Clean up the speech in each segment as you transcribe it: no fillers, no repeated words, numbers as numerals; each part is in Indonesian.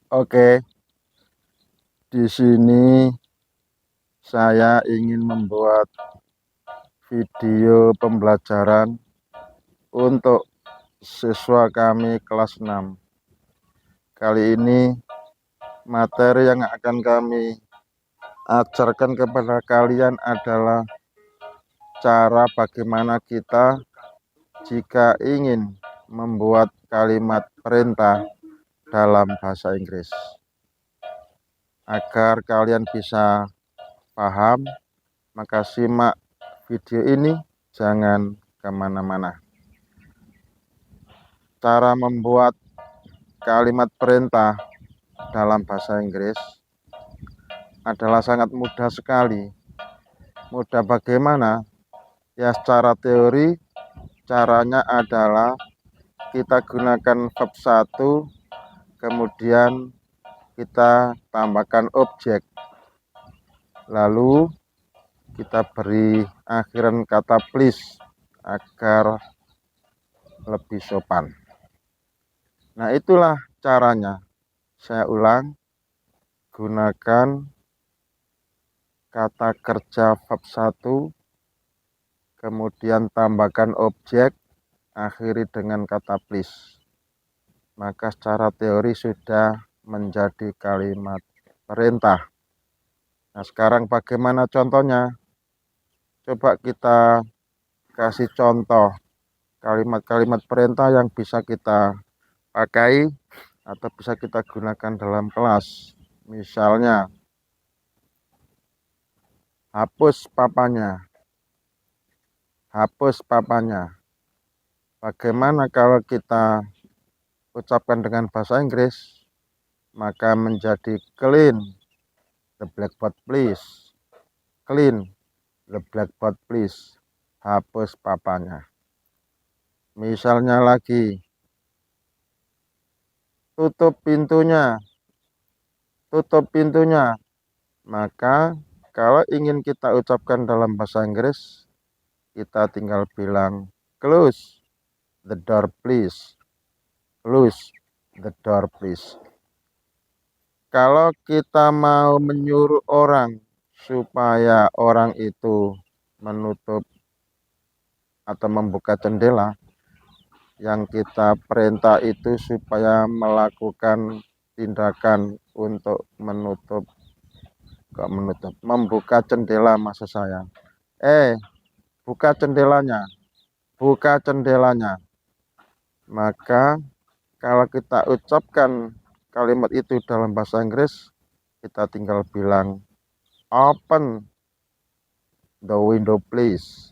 Oke, di sini saya ingin membuat video pembelajaran untuk siswa kami kelas 6. Kali ini materi yang akan kami ajarkan kepada kalian adalah cara bagaimana kita jika ingin membuat kalimat perintah dalam bahasa Inggris. Agar kalian bisa paham, maka simak video ini, jangan kemana-mana. Cara membuat kalimat perintah dalam bahasa Inggris adalah sangat mudah sekali. Mudah bagaimana? Ya, secara teori caranya adalah kita gunakan verb 1, kemudian kita tambahkan objek, lalu kita beri akhiran kata please agar lebih sopan. Nah, itulah caranya. Saya ulang, gunakan kata kerja verb 1, kemudian tambahkan objek, akhiri dengan kata please. Maka secara teori sudah menjadi kalimat perintah. Nah, sekarang bagaimana contohnya? Coba kita kasih contoh kalimat-kalimat perintah yang bisa kita pakai atau bisa kita gunakan dalam kelas. Misalnya, hapus papanya. Hapus papanya. Bagaimana kalau kita ucapkan dengan bahasa Inggris? Maka menjadi clean the blackboard please. Clean the blackboard please. Hapus papanya. Misalnya lagi, tutup pintunya. Tutup pintunya. Maka kalau ingin kita ucapkan dalam bahasa Inggris, kita tinggal bilang close the door please. Close the door please. Kalau kita mau menyuruh orang supaya orang itu menutup atau membuka jendela, yang kita perintah itu supaya melakukan tindakan untuk membuka jendela, maksud saya. Buka jendelanya. Buka jendelanya. Maka kalau kita ucapkan kalimat itu dalam bahasa Inggris, kita tinggal bilang open the window please.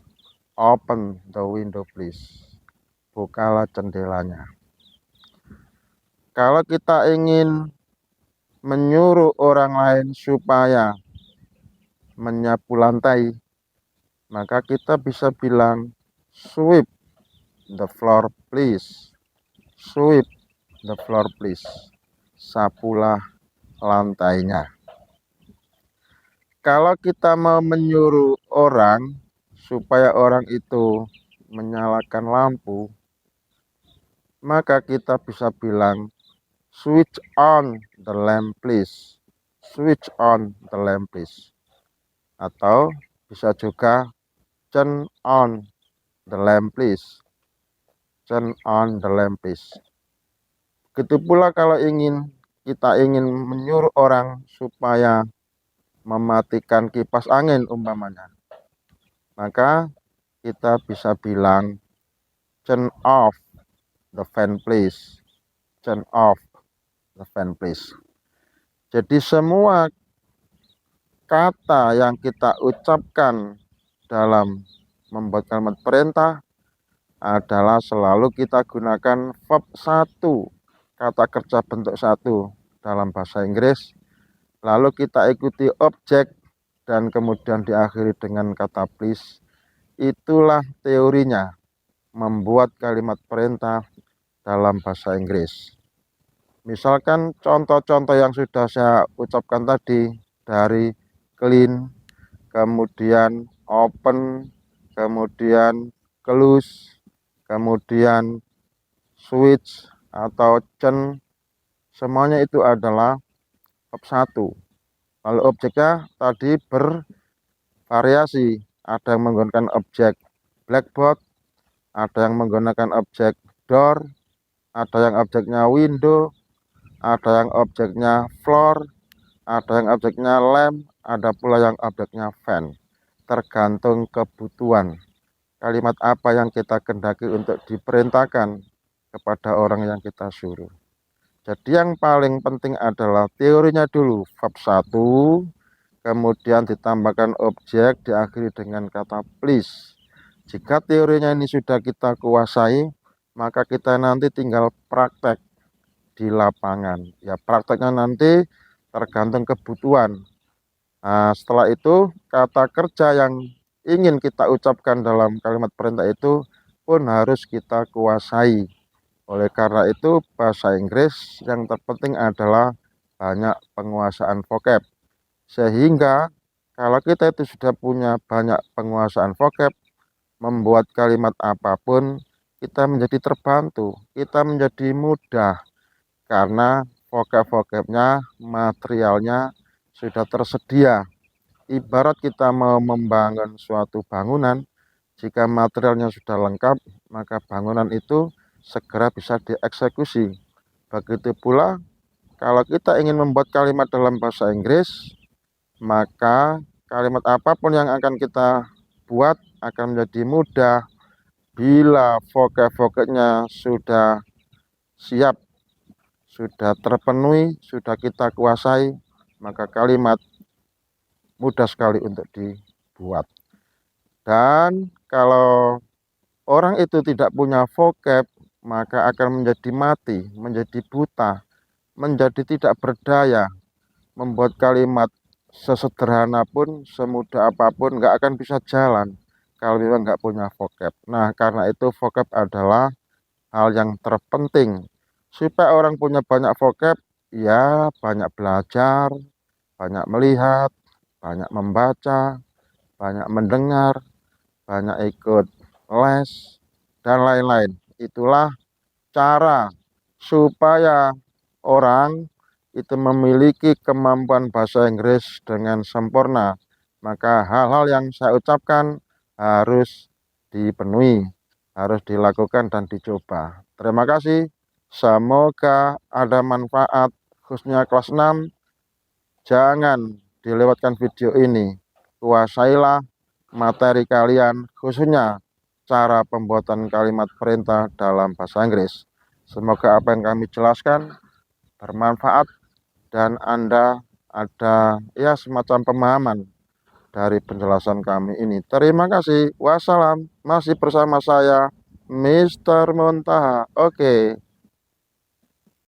Open the window please. Bukalah jendelanya. Kalau kita ingin menyuruh orang lain supaya menyapu lantai, maka kita bisa bilang sweep the floor please. Sweep the floor please. Sapulah lantainya. Kalau kita mau menyuruh orang supaya orang itu menyalakan lampu, maka kita bisa bilang switch on the lamp please. Switch on the lamp please. Atau bisa juga turn on the lamp please. Turn on the lamp please. Begitu pula kalau kita ingin menyuruh orang supaya mematikan kipas angin umpamanya, maka kita bisa bilang turn off the fan please. Turn off the fan please. Jadi semua kata yang kita ucapkan dalam membuat kalimat perintah adalah selalu kita gunakan verb 1, kata kerja bentuk 1 dalam bahasa Inggris, lalu kita ikuti objek dan kemudian diakhiri dengan kata please. Itulah teorinya membuat kalimat perintah dalam bahasa Inggris. Misalkan contoh-contoh yang sudah saya ucapkan tadi, dari clean, kemudian open, kemudian close, kemudian switch atau turn, semuanya itu adalah bab 1. Lalu objeknya tadi bervariasi, ada yang menggunakan objek blackboard, ada yang menggunakan objek door, ada yang objeknya window, ada yang objeknya floor, ada yang objeknya lamp, ada pula yang objeknya fan. Tergantung kebutuhan. Kalimat apa yang kita kendaki untuk diperintahkan kepada orang yang kita suruh. Jadi yang paling penting adalah teorinya dulu, bab 1, kemudian ditambahkan objek, diakhiri dengan kata please. Jika teorinya ini sudah kita kuasai, maka kita nanti tinggal praktek di lapangan. Ya, prakteknya nanti tergantung kebutuhan. Nah, setelah itu kata kerja yang ingin kita ucapkan dalam kalimat perintah itu pun harus kita kuasai. Oleh karena itu bahasa Inggris yang terpenting adalah banyak penguasaan vocab. Sehingga kalau kita itu sudah punya banyak penguasaan vocab, membuat kalimat apapun kita menjadi terbantu, kita menjadi mudah karena vocab-vocabnya, materialnya sudah tersedia. Ibarat kita mau membangun suatu bangunan, jika materialnya sudah lengkap, maka bangunan itu segera bisa dieksekusi. Begitu pula, kalau kita ingin membuat kalimat dalam bahasa Inggris, maka kalimat apapun yang akan kita buat akan menjadi mudah bila vocab-vocabnya sudah siap, sudah terpenuhi, sudah kita kuasai, maka kalimat mudah sekali untuk dibuat. Dan kalau orang itu tidak punya vocab, maka akan menjadi mati, menjadi buta, menjadi tidak berdaya. Membuat kalimat sesederhana pun, semudah apapun, nggak akan bisa jalan kalau memang nggak punya vocab. Nah, karena itu vocab adalah hal yang terpenting. Supaya orang punya banyak vocab, ya banyak belajar, banyak melihat, banyak membaca, banyak mendengar, banyak ikut les, dan lain-lain. Itulah cara supaya orang itu memiliki kemampuan bahasa Inggris dengan sempurna. Maka hal-hal yang saya ucapkan harus dipenuhi, harus dilakukan dan dicoba. Terima kasih. Semoga ada manfaat khususnya kelas 6. Jangan dilewatkan video ini. Kuasailah materi kalian, khususnya cara pembuatan kalimat perintah dalam bahasa Inggris. Semoga apa yang kami jelaskan bermanfaat dan Anda ada ya semacam pemahaman dari penjelasan kami ini. Terima kasih. Wassalam. Masih bersama saya, Mr. Muntaha. Oke.